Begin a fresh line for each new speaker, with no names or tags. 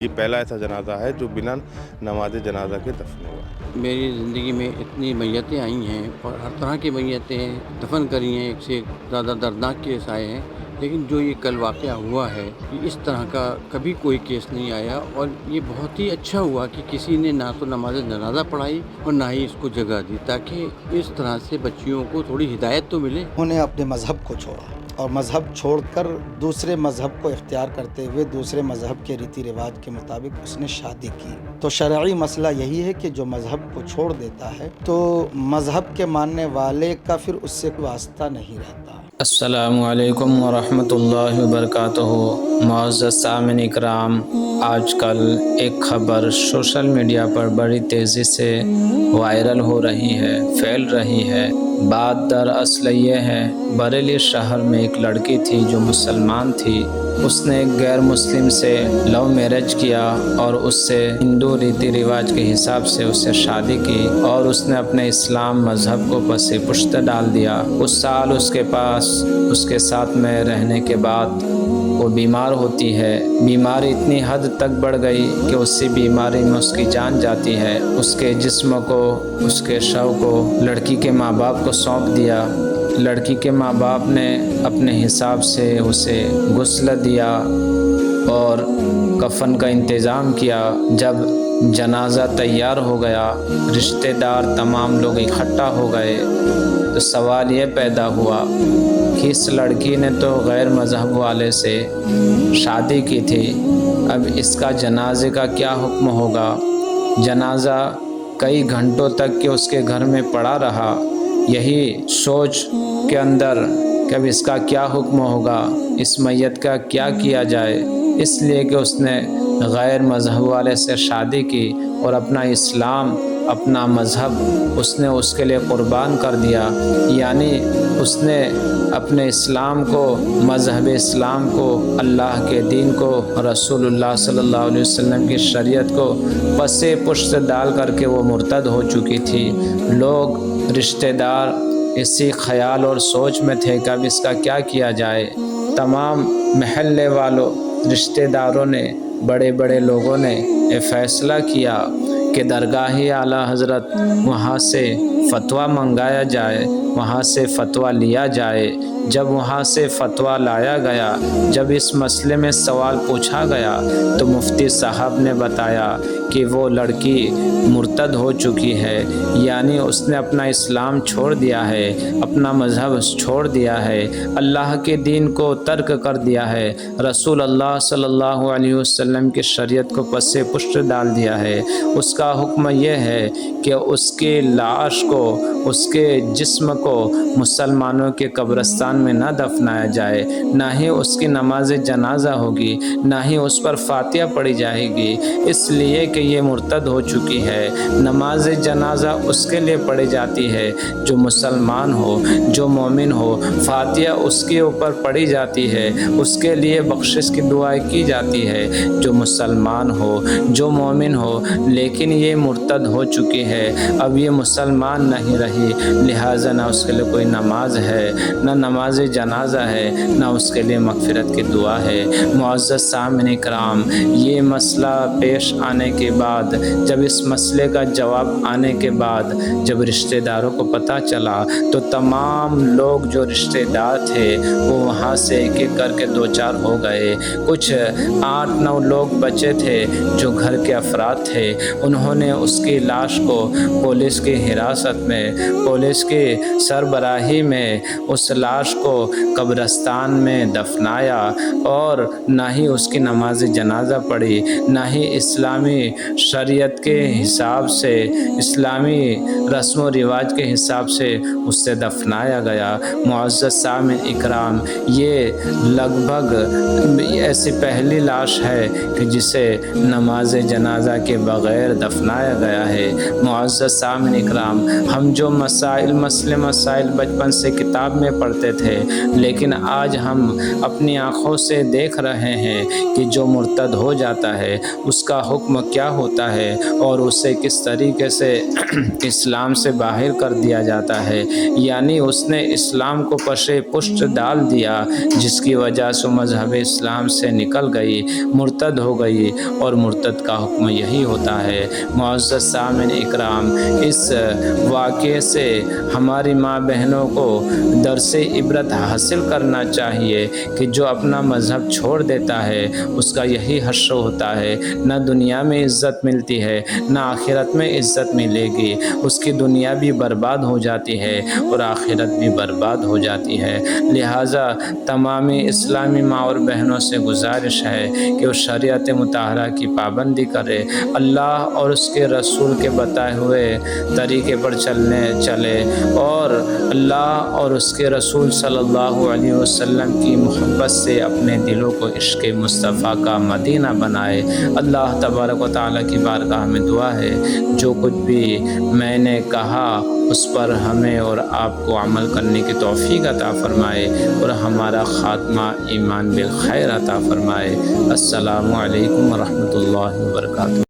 یہ پہلا ایسا جنازہ ہے جو بنا نماز جنازہ کے دفن ہوا۔
میری زندگی میں اتنی میتیں آئی ہیں اور ہر طرح کی میتیں دفن کری ہیں، ایک سے ایک زیادہ دردناک کیس آئے ہیں، لیکن جو یہ کل واقعہ ہوا ہے یہ اس طرح کا کبھی کوئی کیس نہیں آیا، اور یہ بہت ہی اچھا ہوا کہ کسی نے نہ تو نماز جنازہ پڑھائی اور نہ ہی اس کو جگہ دی، تاکہ اس طرح سے بچیوں کو تھوڑی ہدایت تو ملے۔
انہوں نے اپنے مذہب کو چھوڑا اور مذہب چھوڑ کر دوسرے مذہب کو اختیار کرتے ہوئے دوسرے مذہب کے ریتی رواج کے مطابق اس نے شادی کی۔ تو شرعی مسئلہ یہی ہے کہ جو مذہب کو چھوڑ دیتا ہے تو مذہب کے ماننے والے کا پھر اس سے واسطہ نہیں رہتا۔
السلام علیکم ورحمۃ اللہ وبرکاتہ۔ معزز سامعین اکرام، آج کل ایک خبر سوشل میڈیا پر بڑی تیزی سے وائرل ہو رہی ہے، پھیل رہی ہے۔ بات دراصل یہ ہے، بریلی شہر میں ایک لڑکی تھی جو مسلمان تھی۔ اس نے ایک غیر مسلم سے لو میرج کیا اور اس سے ہندو ریتی رواج کے حساب سے اس سے شادی کی، اور اس نے اپنے اسلام مذہب کو پس پشت ڈال دیا۔ کچھ سال اس کے پاس اس کے ساتھ میں رہنے کے بعد وہ بیمار ہوتی ہے۔ بیماری اتنی حد تک بڑھ گئی کہ اسی بیماری میں اس کی جان جاتی ہے۔ اس کے جسم کو، اس کے شو کو لڑکی کے ماں باپ کو سونپ دیا۔ لڑکی کے ماں باپ نے اپنے حساب سے اسے غسل دیا اور کفن کا انتظام کیا۔ جب جنازہ تیار ہو گیا، رشتہ دار تمام لوگ اکٹھا ہو گئے، تو سوال یہ پیدا ہوا کہ اس لڑکی نے تو غیر مذہب والے سے شادی کی تھی، اب اس کا جنازے کا کیا حکم ہوگا؟ جنازہ کئی گھنٹوں تک کہ اس کے گھر میں پڑا رہا، یہی سوچ کے اندر کہ اب اس کا کیا حکم ہوگا، اس میت کا کیا کیا جائے، اس لیے کہ اس نے غیر مذہب والے سے شادی کی اور اپنا اسلام، اپنا مذہب اس کے لیے قربان کر دیا۔ یعنی اس نے اپنے اسلام کو، مذہب اسلام کو، اللہ کے دین کو، رسول اللہ صلی اللہ علیہ وسلم کی شریعت کو پس پشت ڈال کر کے وہ مرتد ہو چکی تھی۔ لوگ، رشتہ دار اسی خیال اور سوچ میں تھے کہ اب اس کا کیا کیا جائے۔ تمام محلے والوں، رشتہ داروں نے، بڑے بڑے لوگوں نے یہ فیصلہ کیا کہ درگاہ اعلیٰ حضرت وہاں سے فتویٰ منگایا جائے، وہاں سے فتویٰ لیا جائے۔ جب وہاں سے فتویٰ لایا گیا، جب اس مسئلے میں سوال پوچھا گیا، تو مفتی صاحب نے بتایا کہ وہ لڑکی مرتد ہو چکی ہے، یعنی اس نے اپنا اسلام چھوڑ دیا ہے، اپنا مذہب چھوڑ دیا ہے، اللہ کے دین کو ترک کر دیا ہے، رسول اللہ صلی اللہ علیہ وسلم کی شریعت کو پس پشت ڈال دیا ہے۔ اس کا حکم یہ ہے کہ اس کی لاش کو، اس کے جسم کو مسلمانوں کے قبرستان میں نہ دفنایا جائے، نہ ہی اس کی نماز جنازہ ہوگی، نہ ہی اس پر فاتحہ پڑھی جائے گی، اس لیے کہ یہ مرتد ہو چکی ہے۔ نماز جنازہ اس کے لیے پڑھی جاتی ہے جو مسلمان ہو، جو مومن ہو، فاتحہ اس کے اوپر پڑھی جاتی ہے، اس کے لیے بخشش کی دعائیں کی جاتی ہے جو مسلمان ہو، جو مومن ہو، لیکن یہ مرتد ہو چکی ہے، اب یہ مسلمان نہیں رہی، لہٰذا نہ اس کے لیے کوئی نماز ہے، نہ نماز جنازہ ہے، نہ اس کے لیے مغفرت کی دعا ہے۔ معزز سامعین اکرام، یہ مسئلہ پیش آنے کے بعد، جب اس مسئلے کا جواب آنے کے بعد، جب رشتہ داروں کو پتہ چلا، تو تمام لوگ جو رشتہ دار تھے وہ وہاں سے ایک ایک کر کے دو چار ہو گئے۔ کچھ 8-9 لوگ بچے تھے جو گھر کے افراد تھے، انہوں نے اس کی لاش کو پولیس کی حراست میں، پولیس کی سربراہی میں اس لاش کو قبرستان میں دفنایا، اور نہ ہی اس کی نماز جنازہ پڑھی، نہ ہی اسلامی شریعت کے حساب سے، اسلامی رسم و رواج کے حساب سے اس سے دفنایا گیا۔ معزز سامعین اکرام، یہ لگ بھگ ایسی پہلی لاش ہے کہ جسے نماز جنازہ کے بغیر دفنایا گیا ہے۔ معزز سامعین اکرام، ہم جو مسائل بچپن سے کتاب میں پڑھتے تھے، تھے، لیکن آج ہم اپنی آنکھوں سے دیکھ رہے ہیں کہ جو مرتد ہو جاتا ہے اس کا حکم کیا ہوتا ہے اور اسے کس طریقے سے اسلام سے باہر کر دیا جاتا ہے، یعنی اس نے اسلام کو پشت ڈال دیا، جس کی وجہ سے مذہب اسلام سے نکل گئی، مرتد ہو گئی، اور مرتد کا حکم یہی ہوتا ہے۔ معزز سامعین اکرام، اس واقعے سے ہماری ماں بہنوں کو درس عبرت حاصل کرنا چاہیے کہ جو اپنا مذہب چھوڑ دیتا ہے اس کا یہی حشر ہوتا ہے، نہ دنیا میں عزت ملتی ہے نہ آخرت میں عزت ملے گی، اس کی دنیا بھی برباد ہو جاتی ہے اور آخرت بھی برباد ہو جاتی ہے۔ لہٰذا تمام اسلامی ماں اور بہنوں سے گزارش ہے کہ وہ شریعت مطہرہ کی پابندی کرے، اللہ اور اس کے رسول کے بتائے ہوئے طریقے پر چلے اور اللہ اور اس کے رسول صلی اللہ علیہ وسلم کی محبت سے اپنے دلوں کو عشق مصطفیٰ کا مدینہ بنائے۔ اللہ تبارک و تعالیٰ کی بارگاہ میں دعا ہے جو کچھ بھی میں نے کہا اس پر ہمیں اور آپ کو عمل کرنے کی توفیق عطا فرمائے اور ہمارا خاتمہ ایمان بالخیر عطا فرمائے۔ السلام علیکم ورحمۃ اللہ وبرکاتہ۔